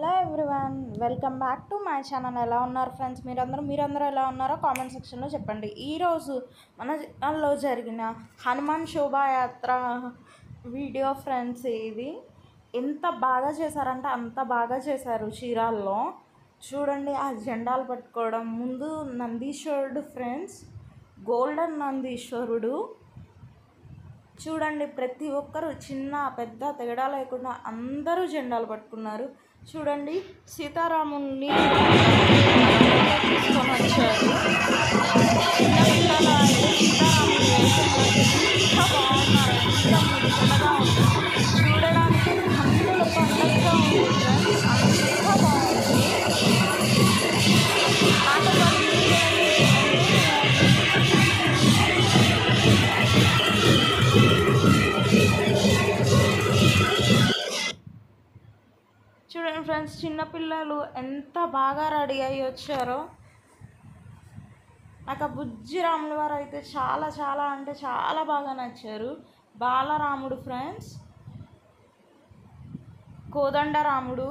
Hello everyone, welcome back to my channel. ఎలా ఉన్నారు friends? మీరందరూ ఎలా ఉన్నారో కామెంట్ సెక్షన్లో చెప్పండి. ఈరోజు మన ఛానల్లో జరిగిన హనుమాన్ శోభాయాత్ర వీడియో ఫ్రెండ్స్. ఇది ఎంత బాగా చేశారంటే అంత బాగా చేశారు. చీరాల్లో చూడండి, ఆ జెండాలు పట్టుకోవడం, ముందు నందీశ్వరుడు ఫ్రెండ్స్, గోల్డెన్ నందీశ్వరుడు. చూడండి, ప్రతి ఒక్కరు చిన్న పెద్ద తేడా లేకుండా అందరూ జెండాలు పట్టుకున్నారు. చూడండి, సీతారాముల్ని తీసుకొని వచ్చారు. చిన్నపిల్లల సీతారాములు ఎంత బాగున్నారు, ఎంత ముచ్చటగా ఉంది. చూడడానికి కన్నుల పండుగగా ఉంది. అంత బాగుంది. చూడండి ఫ్రెండ్స్, చిన్నపిల్లలు ఎంత బాగా రెడీ అయ్యి వచ్చారో. నాకు ఆ బుజ్జి రాముల వారు అయితే చాలా చాలా అంటే చాలా బాగా నచ్చారు. బాలరాముడు ఫ్రెండ్స్, కోదండరాముడు.